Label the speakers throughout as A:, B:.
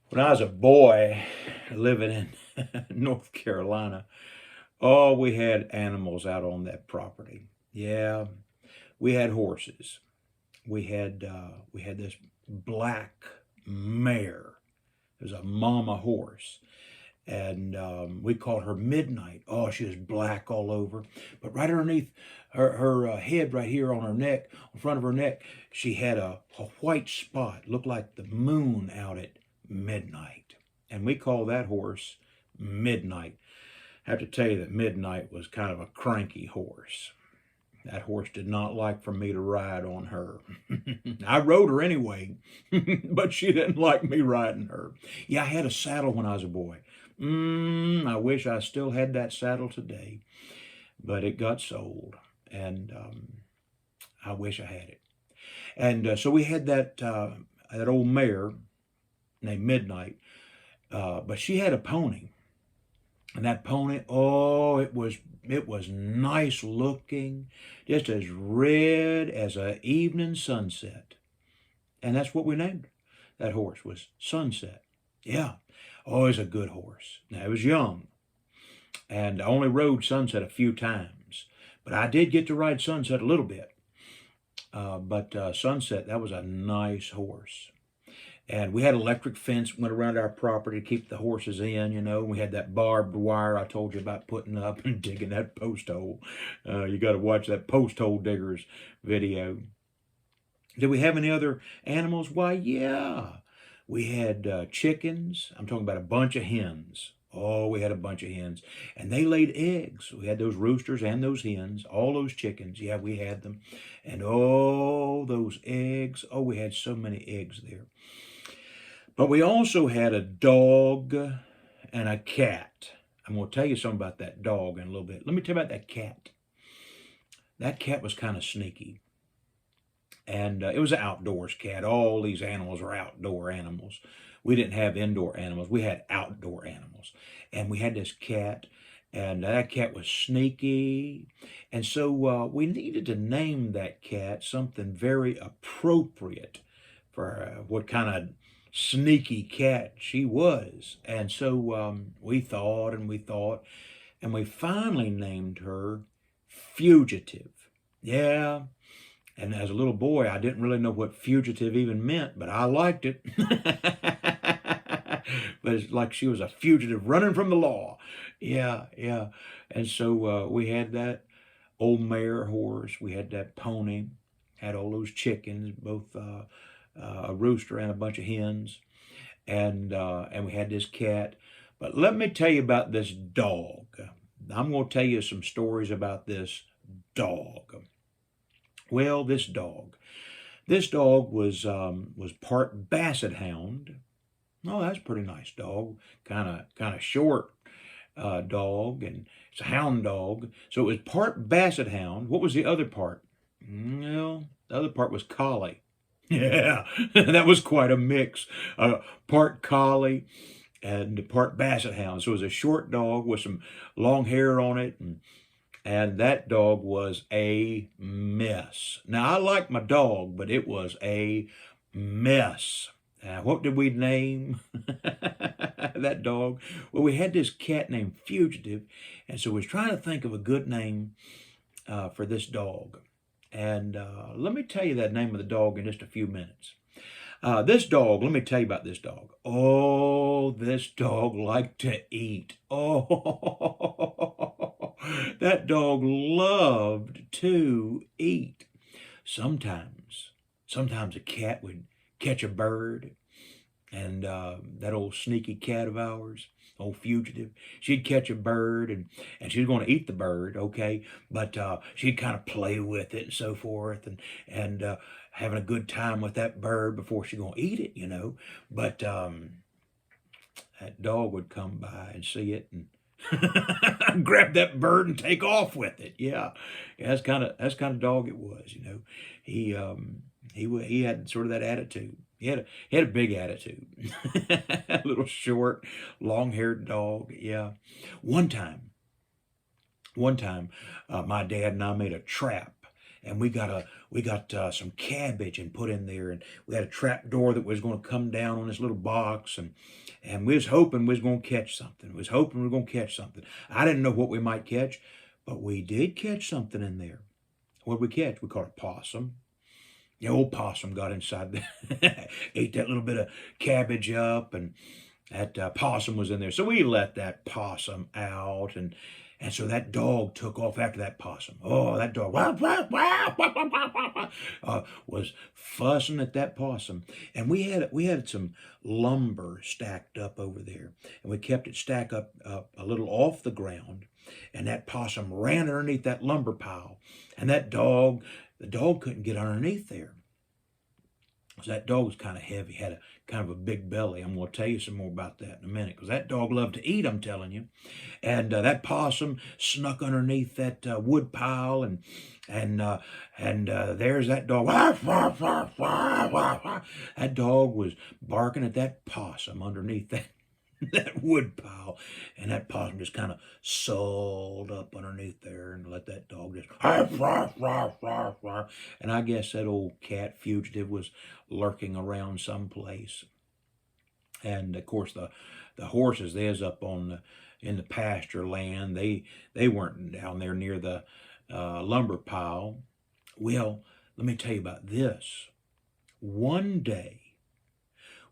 A: When I was a boy living in North Carolina, oh, we had animals out on that property. Yeah, we had horses. We had this black mare. It was a mama horse, and we called her Midnight. Oh, she was black all over, but right underneath her head, right here on her neck, in front of her neck, she had a white spot, looked like the moon out at midnight, and we call that horse Midnight. I have to tell you that Midnight was kind of a cranky horse. That horse did not like for me to ride on her. I rode her anyway, but she didn't like me riding her. Yeah, I had a saddle when I was a boy. I wish I still had that saddle today, but it got sold, and I wish I had it. And so we had that old mare named Midnight, but she had a pony. And that pony, oh, it was nice looking, just as red as a evening sunset. And that's what we named that horse was Sunset. Yeah, always a good horse. Now it was young, and I only rode Sunset a few times, but I did get to ride Sunset a little bit. But Sunset, that was a nice horse. And we had electric fence went around our property to keep the horses in, We had that barbed wire I told you about putting up and digging that post hole. You got to watch that post hole diggers video. Did we have any other animals? Why, yeah. We had chickens. I'm talking about a bunch of hens. Oh, we had a bunch of hens. And they laid eggs. We had those roosters and those hens, all those chickens. Yeah, we had them. And oh, those eggs. Oh, we had so many eggs there. But we also had a dog and a cat. I'm going to tell you something about that dog in a little bit. Let me tell you about that cat. That cat was kind of sneaky. And it was an outdoors cat. All these animals are outdoor animals. We didn't have indoor animals. We had outdoor animals. And we had this cat, and that cat was sneaky. And so we needed to name that cat something very appropriate for what kind of sneaky cat she was. And so we thought and we thought, and we finally named her Fugitive. Yeah. And as a little boy, I didn't really know what fugitive even meant, but I liked it. But it's like she was a fugitive running from the law. Yeah, yeah. And so we had that old mare horse, we had that pony, had all those chickens, both a rooster and a bunch of hens, and we had this cat. But let me tell you about this dog. I'm going to tell you some stories about this dog. Well, this dog was part Basset Hound. Oh, that's a pretty nice dog. Kind of short dog, and it's a hound dog. So it was part Basset Hound. What was the other part? Well, the other part was collie. Yeah, that was quite a mix. Part collie and part Basset Hound. So it was a short dog with some long hair on it, and that dog was a mess. Now, I like my dog, but it was a mess. What did we name that dog? Well, we had this cat named Fugitive, and so we was trying to think of a good name for this dog. And let me tell you that name of the dog in just a few minutes. This dog, let me tell you about this dog. Oh, this dog liked to eat. Oh, that dog loved to eat. Sometimes a cat would catch a bird, and that old sneaky cat of ours, old Fugitive, she'd catch a bird, and she was going to eat the bird, okay, but she'd kind of play with it and so forth, and having a good time with that bird before she's going to eat it. But that dog would come by and see it and grab that bird and take off with it. Yeah, yeah, that's kind of dog it was. He had sort of that attitude. He had a big attitude. A little short, long-haired dog. Yeah. One time, my dad and I made a trap, and we got some cabbage and put in there, and we had a trap door that was going to come down on this little box, and we was hoping we was going to catch something. We was hoping we were going to catch something. I didn't know what we might catch, but we did catch something in there. What did we catch? We caught a possum. The old possum got inside, ate that little bit of cabbage up, and that possum was in there. So we let that possum out, and so that dog took off after that possum. Oh, that dog was fussing at that possum. And we had some lumber stacked up over there, and we kept it stacked up a little off the ground. And that possum ran underneath that lumber pile, and the dog couldn't get underneath there. So that dog was kind of heavy, had a kind of a big belly. I'm going to tell you some more about that in a minute, because that dog loved to eat, I'm telling you. And that possum snuck underneath that wood pile, and there's that dog. That dog was barking at that possum underneath that wood pile, and that possum just kind of sold up underneath there and let that dog just and I guess that old cat fugitive was lurking around someplace. And of course the horses, they was up in the pasture land. They weren't down there near the lumber pile. Well, let me tell you about this. One day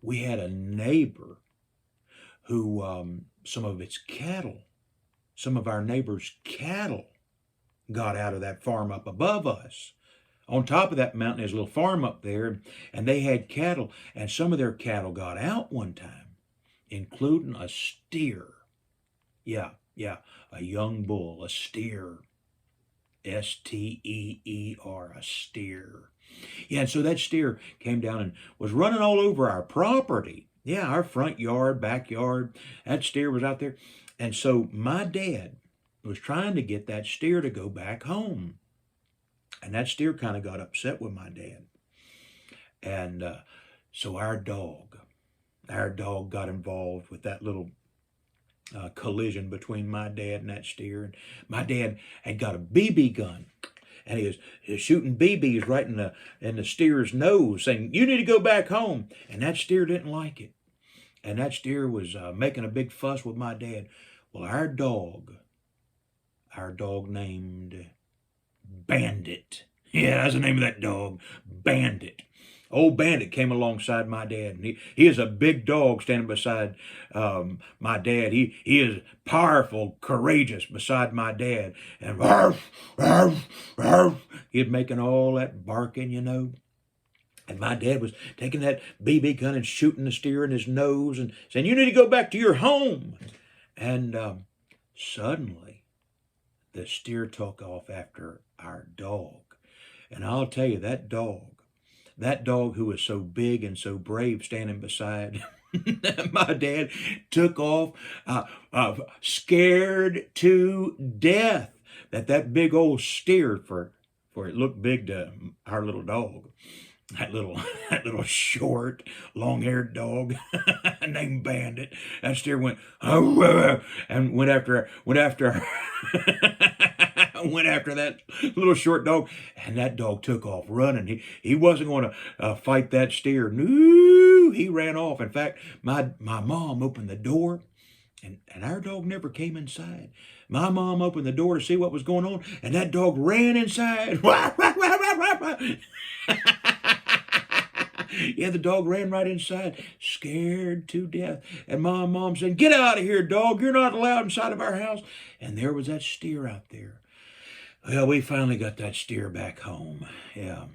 A: we had a neighbor who some of our neighbors' cattle got out of that farm up above us. On top of that mountain, there's a little farm up there, and they had cattle, and some of their cattle got out one time, including a steer. Yeah, a young bull, a steer. Steer, a steer. Yeah, and so that steer came down and was running all over our property. Yeah, our front yard, backyard, that steer was out there. And so my dad was trying to get that steer to go back home. And that steer kind of got upset with my dad. And so our dog got involved with that little collision between my dad and that steer. And my dad had got a BB gun, and he was shooting BBs right in the steer's nose, saying, "You need to go back home." And that steer didn't like it. And that steer was making a big fuss with my dad. Well, our dog named Bandit. Yeah, that's the name of that dog, Bandit. Old Bandit came alongside my dad, and he is a big dog standing beside my dad. He is powerful, courageous beside my dad. And he'd making all that barking. And my dad was taking that BB gun and shooting the steer in his nose and saying, "You need to go back to your home." And suddenly, the steer took off after our dog. And I'll tell you, that dog who was so big and so brave standing beside my dad took off scared to death that big old steer, for it looked big to our little dog. That little short, long-haired dog named Bandit. That steer went and went after went after that little short dog, and that dog took off running. He wasn't going to fight that steer. No, he ran off. In fact, my mom opened the door, and our dog never came inside. My mom opened the door to see what was going on, and that dog ran inside. Yeah, the dog ran right inside, scared to death. And my mom said, "Get out of here, dog. You're not allowed inside of our house." And there was that steer out there. Well, we finally got that steer back home. Yeah.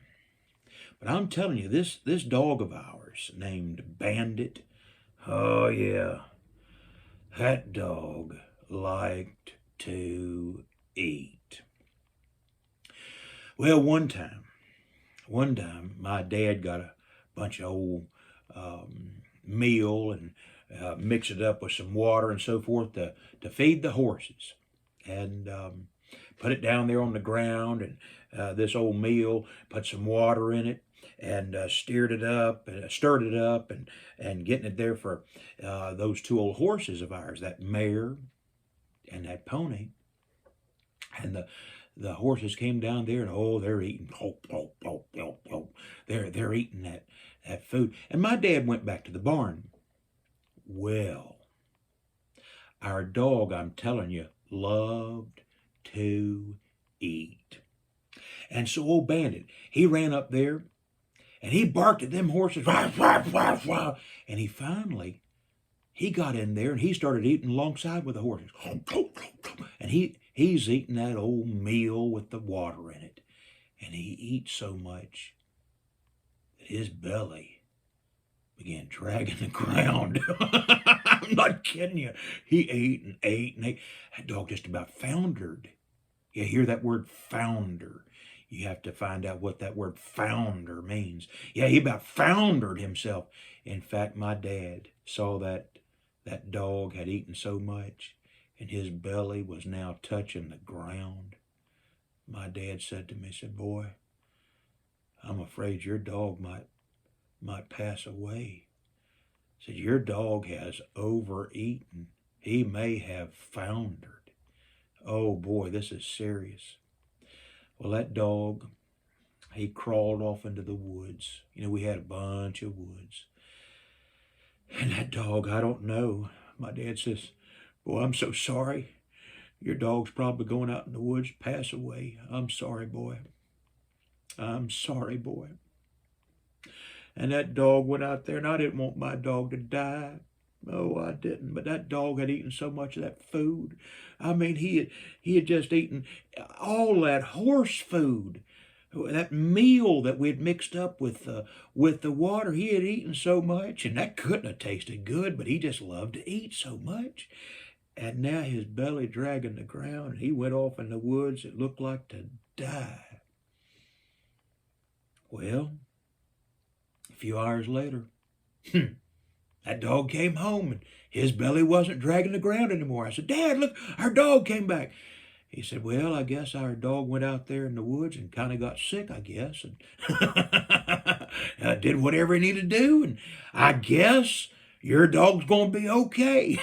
A: But I'm telling you, this dog of ours named Bandit, oh yeah, that dog liked to eat. Well, one time, my dad got a bunch of old meal and mix it up with some water and so forth to feed the horses, and put it down there on the ground, and this old meal, put some water in it, and stirred it up, and getting it there for those two old horses of ours, that mare and that pony. And the horses came down there, and oh, they're eating, they're eating that food. And my dad went back to the barn. Well, our dog, I'm telling you, loved to eat. And so old Bandit, he ran up there and he barked at them horses, rah, rah, rah, rah. And he got in there and he started eating alongside with the horses. And he's eating that old meal with the water in it. And he eats so much that his belly began dragging the ground. I'm not kidding you. He ate and ate and ate. That dog just about foundered. You hear that word founder. You have to find out what that word founder means. Yeah, he about foundered himself. In fact, my dad saw that dog had eaten so much and his belly was now touching the ground. My dad said to me, said, boy, I'm afraid your dog might pass away. Said, your dog has overeaten. He may have foundered. Oh boy, this is serious. Well, that dog, he crawled off into the woods. You know, we had a bunch of woods. And that dog, I don't know. My dad says, boy, I'm so sorry. Your dog's probably going out in the woods, pass away. I'm sorry, boy. I'm sorry, boy. And that dog went out there, and I didn't want my dog to die. Oh, I didn't. But that dog had eaten so much of that food. I mean, he had just eaten all that horse food, that meal that we had mixed up with the water. He had eaten so much, and that couldn't have tasted good, but he just loved to eat so much. And now his belly dragging the ground, and he went off in the woods. It looked like to die. Well, a few hours later, that dog came home and his belly wasn't dragging the ground anymore. I said, Dad, look, our dog came back. He said, well, I guess our dog went out there in the woods and kind of got sick, I guess, and did whatever he needed to do. And I guess your dog's going to be okay.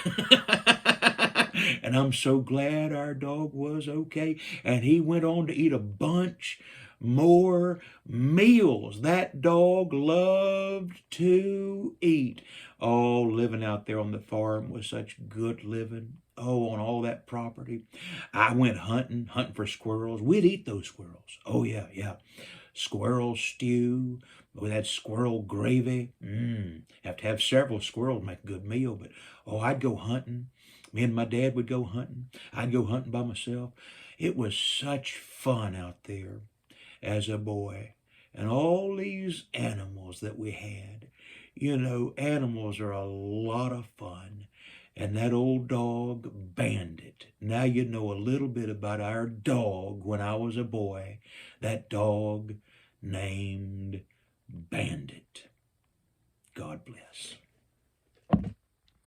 A: And I'm so glad our dog was okay. And he went on to eat a bunch more meals. That dog loved to eat. Oh, living out there on the farm was such good living. Oh, on all that property. I went hunting for squirrels. We'd eat those squirrels. Oh, yeah. Squirrel stew with that squirrel gravy. Have to have several squirrels to make a good meal. But, oh, I'd go hunting. Me and my dad would go hunting. I'd go hunting by myself. It was such fun out there as a boy. And all these animals that we had. You know, animals are a lot of fun. And that old dog, Bandit. Now you know a little bit about our dog when I was a boy. That dog named Bandit. God bless.